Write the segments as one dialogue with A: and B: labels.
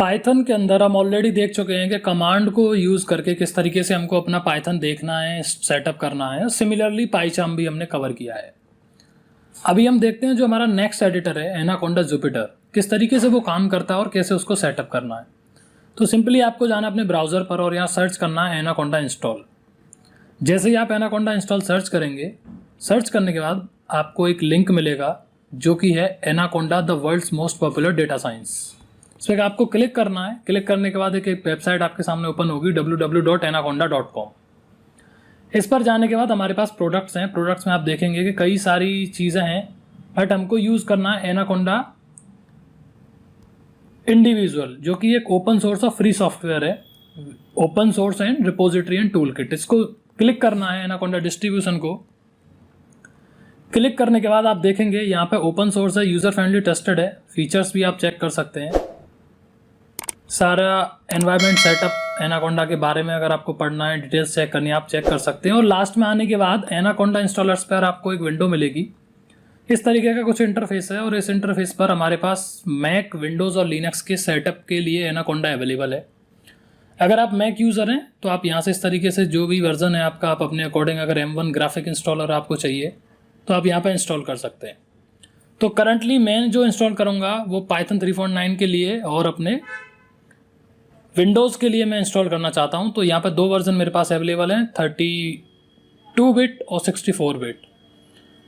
A: Python के अंदर हम ऑलरेडी देख चुके हैं कि कमांड को यूज़ करके किस तरीके से हमको अपना पाइथन देखना है, सेटअप करना है। सिमिलरली पाइचार्म भी हमने कवर किया है। अभी हम देखते हैं जो हमारा नेक्स्ट एडिटर है एनाकोंडा जुपिटर, किस तरीके से वो काम करता है और कैसे उसको सेटअप करना है। तो सिंपली आपको जाना अपने ब्राउज़र पर और यहाँ सर्च करना है एनाकोंडा इंस्टॉल। जैसे ही आप एनाकोंडा इंस्टॉल सर्च करेंगे, सर्च करने के बाद आपको एक लिंक मिलेगा जो कि है Anaconda the world's most popular data science. इस पर आपको क्लिक करना है। क्लिक करने के बाद एक वेबसाइट आपके सामने ओपन होगी www.anaconda.com। इस पर जाने के बाद हमारे पास प्रोडक्ट्स हैं। प्रोडक्ट्स में आप देखेंगे कि कई सारी चीज़ें हैं, बट हमको यूज़ करना है एनाकोंडा इंडिविजुअल, जो कि एक ओपन सोर्स और फ्री सॉफ्टवेयर है। Open source and repository and tool kit, इसको क्लिक करना है। एनाकोंडा डिस्ट्रीब्यूशन को क्लिक करने के बाद आप देखेंगे यहाँ पे ओपन सोर्स है, यूज़र फ्रेंडली, टेस्टेड है। फीचर्स भी आप चेक कर सकते हैं। सारा एनवायरनमेंट सेटअप एनाकोंडा के बारे में अगर आपको पढ़ना है, डिटेल्स चेक करनी है, आप चेक कर सकते हैं। और लास्ट में आने के बाद एनाकोंडा इंस्टॉलर्स पर आपको एक विंडो मिलेगी। इस तरीके का कुछ इंटरफेस है और इस इंटरफेस पर हमारे पास मैक, विंडोज़ और लिनक्स के सेटअप के लिए एनाकोंडा अवेलेबल है। अगर आप मैक यूज़र हैं तो आप यहाँ से इस तरीके से जो भी वर्जन है आपका, आप अपने अकॉर्डिंग, अगर M1 ग्राफिक इंस्टॉलर आपको चाहिए तो आप यहाँ पर इंस्टॉल कर सकते हैं। तो करंटली मैं जो इंस्टॉल करूँगा वो पाइथन 3.9 के लिए और अपने विंडोज़ के लिए मैं इंस्टॉल करना चाहता हूँ। तो यहाँ पर दो वर्जन मेरे पास अवेलेबल हैं, 32 बिट और 64 बिट।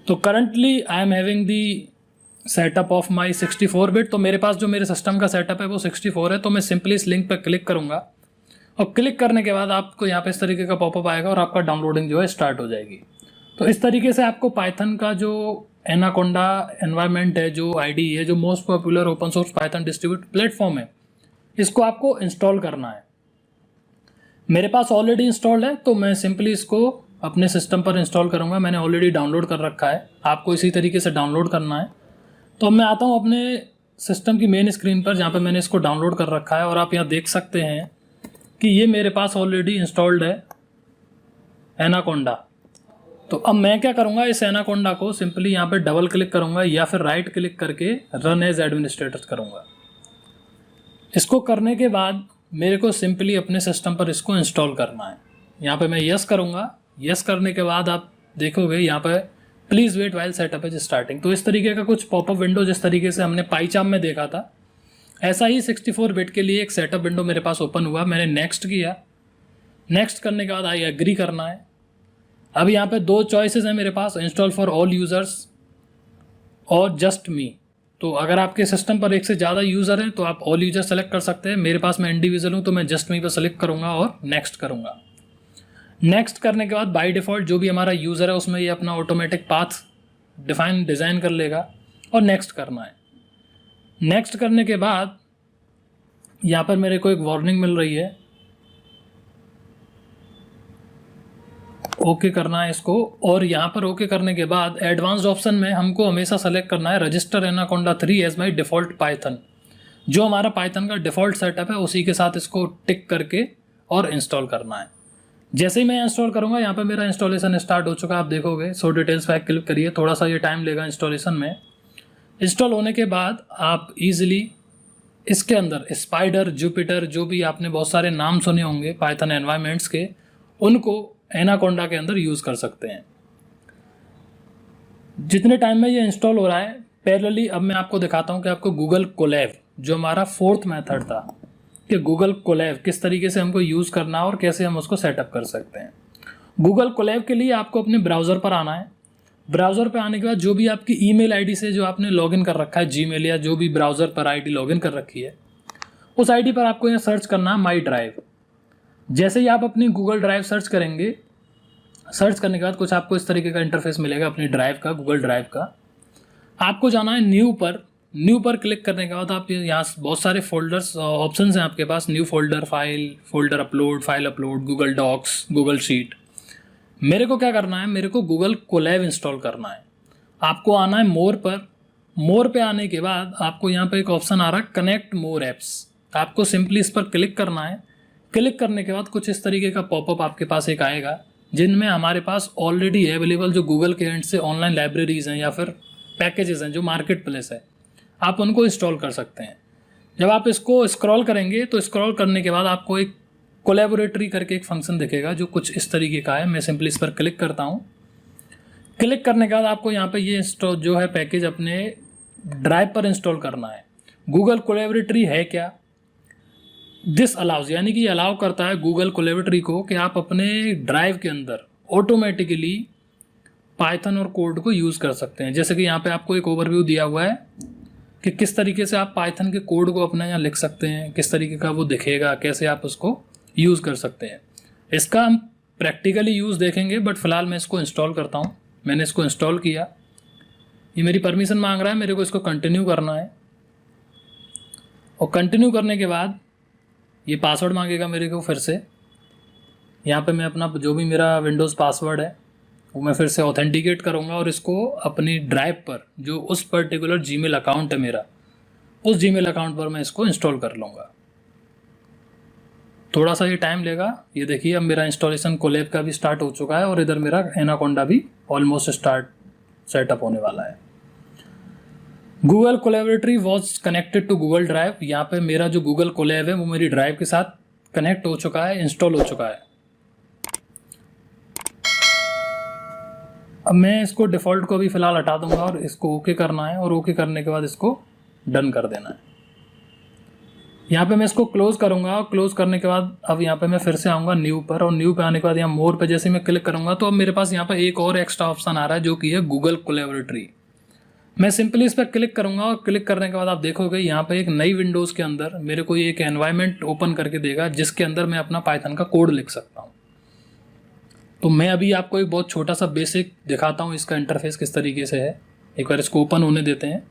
A: तो currently I am having the setup of my 64 bit. तो मेरे पास जो मेरे सिस्टम का सेटअप है वो 64 है। तो मैं सिंपली इस लिंक पर क्लिक करूँगा और क्लिक करने के बाद आपको यहाँ पे इस तरीके का पॉपअप आएगा और आपका डाउनलोडिंग जो है स्टार्ट हो जाएगी। तो इस तरीके से आपको पाइथन का जो एनाकोंडा एनवायरनमेंट है, जो आईडी है, जो most popular open source Python distribute platform है, इसको आपको इंस्टॉल करना है। मेरे पास ऑलरेडी इंस्टॉल्ड है तो मैं सिंपली इसको अपने सिस्टम पर इंस्टॉल करूँगा। मैंने ऑलरेडी डाउनलोड कर रखा है, आपको इसी तरीके से डाउनलोड करना है। तो मैं आता हूँ अपने सिस्टम की मेन स्क्रीन पर जहाँ पे मैंने इसको डाउनलोड कर रखा है और आप यहाँ देख सकते हैं कि ये मेरे पास ऑलरेडी इंस्टॉल्ड है एनाकोंडा। तो अब मैं क्या करूँगा, इस एनाकोंडा को सिंपली यहाँ पे डबल क्लिक करूँगा या फिर राइट क्लिक करके रन एज एडमिनिस्ट्रेटर करूँगा। इसको करने के बाद मेरे को सिंपली अपने सिस्टम पर इसको इंस्टॉल करना है। यहाँ पे मैं यस करूँगा। यस करने के बाद आप देखोगे यहाँ पे please wait while setup is starting. तो इस तरीके का कुछ पॉपअप विंडो जिस तरीके से हमने पाइचार्म में देखा था, ऐसा ही 64 बिट के लिए एक सेटअप विंडो मेरे पास ओपन हुआ। मैंने नेक्स्ट किया। नेक्स्ट करने के बाद आई एग्री करना है। अब यहाँ पे दो चॉइसेस हैं मेरे पास, इंस्टॉल फॉर ऑल यूज़र्स और जस्ट मी। तो अगर आपके सिस्टम पर एक से ज़्यादा यूज़र हैं तो आप ऑल यूज़र सेलेक्ट कर सकते हैं। मेरे पास मैं इंडिविजुअल हूँ तो मैं जस्ट मी पर सेलेक्ट करूँगा और नेक्स्ट करूँगा। नेक्स्ट करने के बाद बाय डिफ़ॉल्ट जो भी हमारा यूज़र है उसमें ये अपना ऑटोमेटिक पाथ डिज़ाइन कर लेगा और नेक्स्ट करना है। नेक्स्ट करने के बाद यहाँ पर मेरे को एक वार्निंग मिल रही है, ओके करना है इसको। और यहाँ पर ओके करने के बाद एडवांस्ड ऑप्शन में हमको हमेशा सेलेक्ट करना है register Anaconda 3 as my default Python. जो हमारा पाइथन का डिफ़ॉल्ट सेटअप है उसी के साथ इसको टिक करके और इंस्टॉल करना है। जैसे ही मैं इंस्टॉल करूँगा यहाँ पर मेरा इंस्टॉलेशन स्टार्ट हो चुका है, आप देखोगे। सो डिटेल्स पर क्लिक करिए, थोड़ा सा ये टाइम लेगा इंस्टॉलेशन में। इंस्टॉल होने के बाद आप ईजिली इसके अंदर स्पाइडर, जुपिटर, जो भी आपने बहुत सारे नाम सुने होंगे पाइथन एनवायरनमेंट्स के, उनको एनाकोंडा के अंदर यूज़ कर सकते हैं। जितने टाइम में ये इंस्टॉल हो रहा है, पैरेलली अब मैं आपको दिखाता हूँ कि आपको गूगल कोलैब, जो हमारा फोर्थ मेथड था कि गूगल कोलैब किस तरीके से हमको यूज़ करना है और कैसे हम उसको सेटअप कर सकते हैं। गूगल कोलैब के लिए आपको अपने ब्राउज़र पर आना है। ब्राउज़र पर आने के बाद जो भी आपकी ईमेल आईडी से जो आपने लॉगिन कर रखा है, जीमेल या जो भी ब्राउज़र पर आईडी लॉगिन कर रखी है, उस आईडी पर आपको यहाँ सर्च करना है माई ड्राइव। जैसे ही आप अपनी गूगल ड्राइव सर्च करेंगे, सर्च करने के बाद कुछ आपको इस तरीके का इंटरफेस मिलेगा अपनी ड्राइव का, गूगल ड्राइव का। आपको जाना है न्यू पर। न्यू पर क्लिक करने के बाद आप यहाँ बहुत सारे फोल्डर्स ऑप्शंस हैं आपके पास, new folder, file, folder upload, file upload, Google Docs, Google Sheet. मेरे को क्या करना है, मेरे को गूगल कोलैब इंस्टॉल करना है। आपको आना है मोर पर। मोर पे आने के बाद आपको यहाँ पे एक ऑप्शन आ रहा है कनेक्ट मोर ऐप्स। आपको सिंपली इस पर क्लिक करना है। क्लिक करने के बाद कुछ इस तरीके का पॉपअप आपके पास एक आएगा, जिनमें हमारे पास ऑलरेडी अवेलेबल जो गूगल के एंड से ऑनलाइन लाइब्रेरीज हैं या फिर पैकेजेस हैं, जो मार्केट प्लेस है, आप उनको इंस्टॉल कर सकते हैं। जब आप इसको स्क्रॉल करेंगे तो स्क्रॉल करने के बाद आपको एक कोलैबोरेटरी करके एक फंक्शन दिखेगा जो कुछ इस तरीके का है। मैं सिंपली इस पर क्लिक करता हूँ। क्लिक करने के बाद आपको यहाँ पे ये इंस्टॉल जो है पैकेज अपने ड्राइव पर इंस्टॉल करना है। गूगल कोलैबोरेटरी है क्या? दिस अलाउज, यानी कि अलाउ करता है गूगल कोलैबोरेटरी को कि आप अपने ड्राइव के अंदर ऑटोमेटिकली पाइथन और कोड को यूज़ कर सकते हैं। जैसे कि यहाँ पे आपको एक ओवरव्यू दिया हुआ है कि किस तरीके से आप पाइथन के कोड को अपने यहाँ लिख सकते हैं, किस तरीके का वो दिखेगा, कैसे आप उसको यूज़ कर सकते हैं। इसका हम प्रैक्टिकली यूज़ देखेंगे, बट फिलहाल मैं इसको इंस्टॉल करता हूँ। मैंने इसको इंस्टॉल किया, ये मेरी परमिशन मांग रहा है, मेरे को इसको कंटिन्यू करना है। और कंटिन्यू करने के बाद ये पासवर्ड मांगेगा मेरे को फिर से। यहाँ पे मैं अपना जो भी मेरा विंडोज़ पासवर्ड है वो मैं फिर से ऑथेंटिकेट करूँगा और इसको अपनी ड्राइव पर जो उस पर्टिकुलर जीमेल अकाउंट है मेरा, उस जीमेल अकाउंट पर मैं इसको इंस्टॉल कर लूँगा। थोड़ा सा ये टाइम लेगा। ये देखिए अब मेरा इंस्टॉलेशन कोलैब का भी स्टार्ट हो चुका है और इधर मेरा एनाकोंडा भी ऑलमोस्ट सेटअप होने वाला है। Google Colaboratory was connected to Google Drive. यहाँ पे मेरा जो गूगल कोलैब है वो मेरी ड्राइव के साथ कनेक्ट हो चुका है, इंस्टॉल हो चुका है। अब मैं इसको डिफ़ॉल्ट को भी फ़िलहाल हटा दूंगा और इसको ओके करना है और ओके करने के बाद इसको डन कर देना है। यहाँ पे मैं इसको क्लोज़ करूँगा और क्लोज़ करने के बाद अब यहाँ पे मैं फिर से आऊँगा न्यू पर, और न्यू पे आने के बाद यहाँ मोर पे जैसे मैं क्लिक करूँगा तो अब मेरे पास यहाँ पे एक और एक्स्ट्रा ऑप्शन आ रहा है जो कि है गूगल कोलैबोरेटरी। मैं सिंपली इस पर क्लिक करूँगा और क्लिक करने के बाद आप देखोगे यहाँ पे एक नई विंडोज़ के अंदर मेरे को एक एनवायरनमेंट ओपन करके देगा जिसके अंदर मैं अपना पाइथन का कोड लिख सकता हूँ। तो मैं अभी आपको एक बहुत छोटा सा बेसिक दिखाता हूँ इसका इंटरफेस किस तरीके से है। एक बार इसको ओपन होने देते हैं।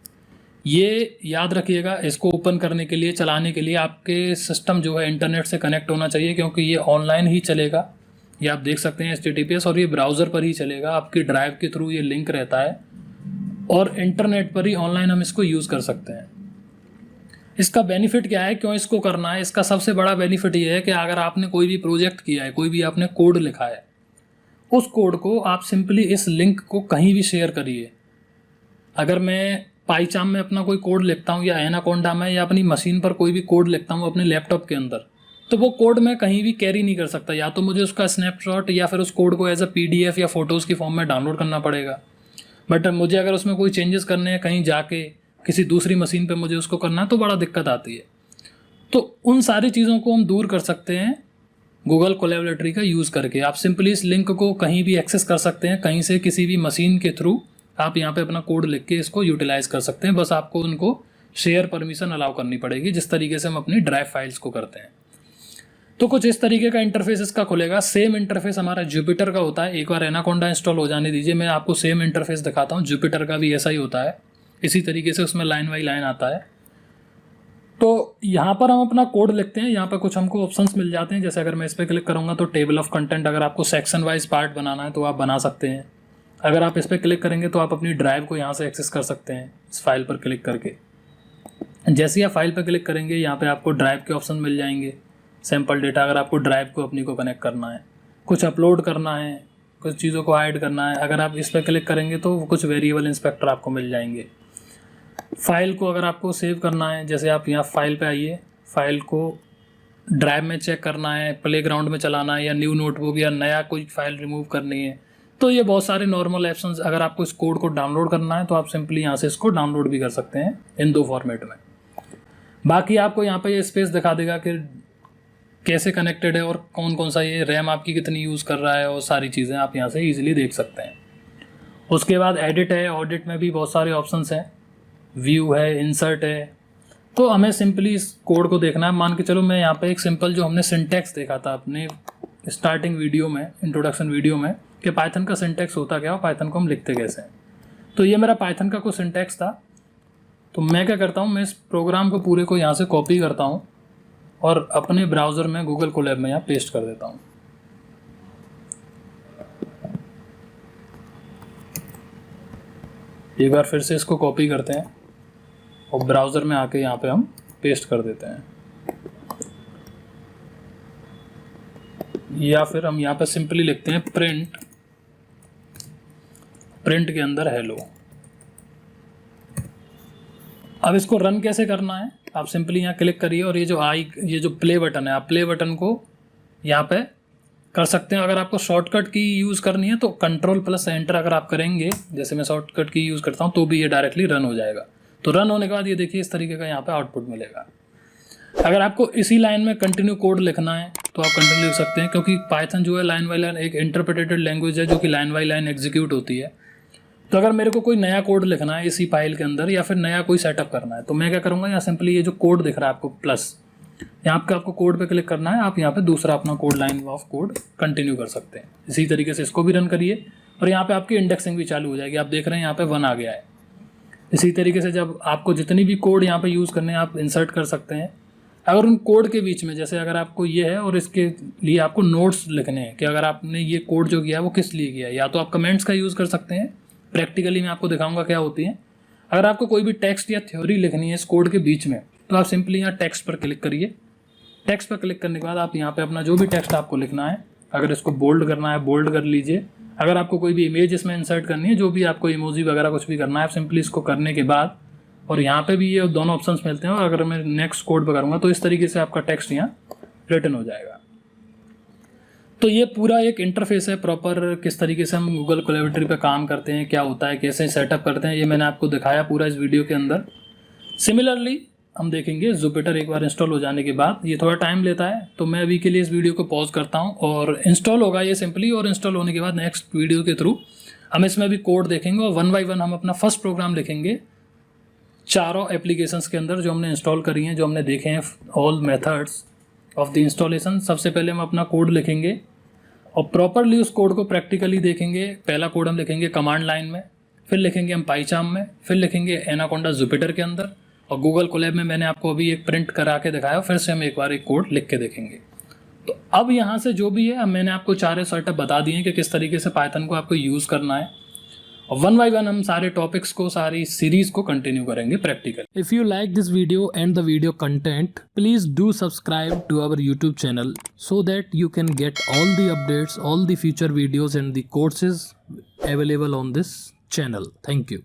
A: ये याद रखिएगा, इसको ओपन करने के लिए, चलाने के लिए आपके सिस्टम जो है इंटरनेट से कनेक्ट होना चाहिए, क्योंकि ये ऑनलाइन ही चलेगा। ये आप देख सकते हैं HTTPS, और ये ब्राउज़र पर ही चलेगा। आपकी ड्राइव के थ्रू ये लिंक रहता है और इंटरनेट पर ही ऑनलाइन हम इसको यूज़ कर सकते हैं। इसका बेनिफिट क्या है, क्यों इसको करना है? इसका सबसे बड़ा बेनिफिट ये है कि अगर आपने कोई भी प्रोजेक्ट किया है, कोई भी आपने कोड लिखा है, उस कोड को आप सिंपली इस लिंक को कहीं भी शेयर करिए। अगर मैं पाईचाम में अपना कोई कोड लिखता हूँ या एनाकोंडा में या अपनी मशीन पर कोई भी कोड लिखता हूँ अपने लैपटॉप के अंदर, तो वो कोड मैं कहीं भी कैरी नहीं कर सकता। या तो मुझे उसका स्नैपशॉट या फिर उस कोड को एज अ PDF या फोटोज़ की फॉर्म में डाउनलोड करना पड़ेगा। बट मुझे अगर उसमें कोई चेंजेस करने हैं, कहीं जाके किसी दूसरी मशीन पर मुझे उसको करना है, तो बड़ा दिक्कत आती है। तो उन सारी चीज़ों को हम दूर कर सकते हैं गूगल कोलैबोरेटरी का यूज़ करके। आप सिंपली इस लिंक को कहीं भी एक्सेस कर सकते हैं, कहीं से किसी भी मशीन के थ्रू आप यहाँ पे अपना कोड लिख के इसको यूटिलाइज़ कर सकते हैं। बस आपको उनको शेयर परमिशन अलाउ करनी पड़ेगी, जिस तरीके से हम अपनी ड्राइव फाइल्स को करते हैं। तो कुछ इस तरीके का इंटरफेस इसका खुलेगा। सेम इंटरफेस हमारा जुपिटर का होता है। एक बार एनाकोंडा इंस्टॉल हो जाने दीजिए, मैं आपको सेम इंटरफेस दिखाता हूँ। जुपिटर का भी ऐसा ही होता है, इसी तरीके से उसमें लाइन बाई लाइन आता है। तो यहाँ पर हम अपना कोड लिखते हैं। यहाँ पर कुछ हमको ऑप्शंस मिल जाते हैं, जैसे अगर मैं इस पर क्लिक करूँगा तो टेबल ऑफ कंटेंट, अगर आपको सेक्शन वाइज पार्ट बनाना है तो आप बना सकते हैं। अगर आप इस पर क्लिक करेंगे तो आप अपनी ड्राइव को यहाँ से एक्सेस कर सकते हैं इस फाइल पर क्लिक करके। जैसे ही आप फाइल पर क्लिक करेंगे यहाँ पे आपको ड्राइव के ऑप्शन मिल जाएंगे। सैम्पल डेटा, अगर आपको ड्राइव को अपनी को कनेक्ट करना है, कुछ अपलोड करना है, कुछ चीज़ों को हाइड करना है, अगर आप इस पर क्लिक करेंगे तो कुछ वेरिएबल इंस्पेक्टर आपको मिल जाएंगे। फाइल को अगर आपको सेव करना है, जैसे आप यहाँ फाइल पे आइए, फाइल को ड्राइव में चेक करना है, प्लेग्राउंड में चलाना है, या न्यू नोटबुक या नया कोई फाइल रिमूव करनी है, तो ये बहुत सारे नॉर्मल ऑप्शंस। अगर आपको इस कोड को डाउनलोड करना है तो आप सिंपली यहाँ से इसको डाउनलोड भी कर सकते हैं इन 2 फॉर्मेट में। बाकी आपको यहाँ पे ये स्पेस दिखा देगा कि कैसे कनेक्टेड है और कौन कौन सा ये रैम आपकी कितनी यूज़ कर रहा है, और सारी चीज़ें आप यहाँ से ईजिली देख सकते हैं। उसके बाद एडिट है, ऑडिट में भी बहुत सारे ऑप्शंस हैं, व्यू है, इंसर्ट है। तो हमें सिंपली इस कोड को देखना है। मान के चलो मैं यहाँ पे एक सिंपल जो हमने सिंटैक्स देखा था अपने स्टार्टिंग वीडियो में, इंट्रोडक्शन वीडियो में, कि पाइथन का सिंटैक्स होता क्या और पाइथन को हम लिखते कैसे हैं। तो ये मेरा पाइथन का कुछ सिंटैक्स था। तो मैं क्या करता हूँ, मैं इस प्रोग्राम को पूरे को यहाँ से कॉपी करता हूँ और अपने ब्राउज़र में गूगल कोलैब में यहाँ पेस्ट कर देता हूँ। एक बार फिर से इसको कॉपी करते हैं और ब्राउज़र में आके यहाँ पे हम पेस्ट कर देते हैं, या फिर हम यहाँ पे सिंपली लिखते हैं प्रिंट के अंदर हेलो। अब इसको रन कैसे करना है, आप सिंपली यहाँ क्लिक करिए और ये जो प्ले बटन है, आप प्ले बटन को यहाँ पे कर सकते हैं। अगर आपको शॉर्टकट की यूज़ करनी है तो Ctrl+Enter अगर आप करेंगे, जैसे मैं शॉर्टकट की यूज़ करता हूँ, तो भी ये डायरेक्टली रन हो जाएगा। तो रन होने के बाद ये देखिए इस तरीके का यहाँ पे आउटपुट मिलेगा। अगर आपको इसी लाइन में कंटिन्यू कोड लिखना है तो आप कंटिन्यू लिख सकते हैं, क्योंकि पाइथन जो है लाइन बाई लाइन एक इंटरप्रेटेड लैंग्वेज है जो कि लाइन बाई लाइन एग्जीक्यूट होती है। तो अगर मेरे को कोई नया कोड लिखना है इसी फाइल के अंदर या फिर नया कोई सेटअप करना है तो मैं क्या करूँगा, यहाँ सिंपली ये जो कोड दिख रहा है आपको प्लस, यहाँ पे आपको कोड पे क्लिक करना है, आप यहाँ पे दूसरा अपना code line of code continue कर सकते हैं। इसी तरीके से इसको भी रन करिए और यहाँ पे आपकी इंडेक्सिंग भी चालू हो जाएगी। आप देख रहे हैं यहाँ पे 1 आ गया है। इसी तरीके से जब आपको जितनी भी कोड यहाँ पे यूज़ करने हैं आप इंसर्ट कर सकते हैं। अगर उन कोड के बीच में, जैसे अगर आपको ये है और इसके लिए आपको नोट्स लिखने हैं कि अगर आपने ये कोड जो किया है वो किस लिए किया है, या तो आप कमेंट्स का यूज़ कर सकते हैं। प्रैक्टिकली मैं आपको दिखाऊंगा क्या होती है। अगर आपको कोई भी टेक्स्ट या थ्योरी लिखनी है इस कोड के बीच में तो आप सिंपली यहाँ टेक्स्ट पर क्लिक करिए। टेक्स्ट पर क्लिक करने के बाद आप यहाँ पे अपना जो भी टेक्स्ट आपको लिखना है, अगर इसको बोल्ड करना है बोल्ड कर लीजिए। अगर आपको कोई भी इमेज इसमें इंसर्ट करनी है, जो भी आपको इमोजी वगैरह कुछ भी करना है, आप सिंपली इसको करने के बाद, और यहाँ पे भी ये दोनों ऑप्शंस मिलते हैं। और अगर मैं नेक्स्ट कोड पर करूँगा तो इस तरीके से आपका टेक्स्ट यहाँ रिटन हो जाएगा। तो ये पूरा एक इंटरफेस है प्रॉपर, किस तरीके से हम गूगल कोलैबोरेटरी पे काम करते हैं, क्या होता है, कैसे सेटअप करते हैं, ये मैंने आपको दिखाया पूरा इस वीडियो के अंदर। सिमिलरली हम देखेंगे जुपिटर एक बार इंस्टॉल हो जाने के बाद, ये थोड़ा टाइम लेता है तो मैं अभी के लिए इस वीडियो को पॉज करता हूँ और इंस्टॉल होगा ये सिंपली। और इंस्टॉल होने के बाद नेक्स्ट वीडियो के थ्रू हम इसमें भी कोड देखेंगे और 1 बाय 1 हम अपना फर्स्ट प्रोग्राम लिखेंगे चारों एप्लीकेशंस के अंदर जो हमने इंस्टॉल करी हैं, जो हमने देखे हैं all methods of the installation. सबसे पहले हम अपना कोड लिखेंगे और प्रॉपरली उस कोड को प्रैक्टिकली देखेंगे। पहला कोड हम लिखेंगे कमांड लाइन में, फिर लिखेंगे हम पाइचार्म में, फिर लिखेंगे एनाकोंडा जुपिटर के अंदर, और गूगल कोलैब में मैंने आपको अभी एक प्रिंट करा के दिखाया, फिर से हम एक बार एक कोड लिख के देखेंगे। तो अब यहाँ से जो भी है, अब मैंने आपको 4 सेटअप बता दिए कि किस तरीके से पाइथन को आपको यूज़ करना है, और 1 बाय 1 हम सारे टॉपिक्स को, सारी सीरीज को कंटिन्यू करेंगे practical. If you like this video and the video content, please do subscribe to our YouTube channel so that you can get all the updates, all the future videos and the courses available on this channel. Thank you.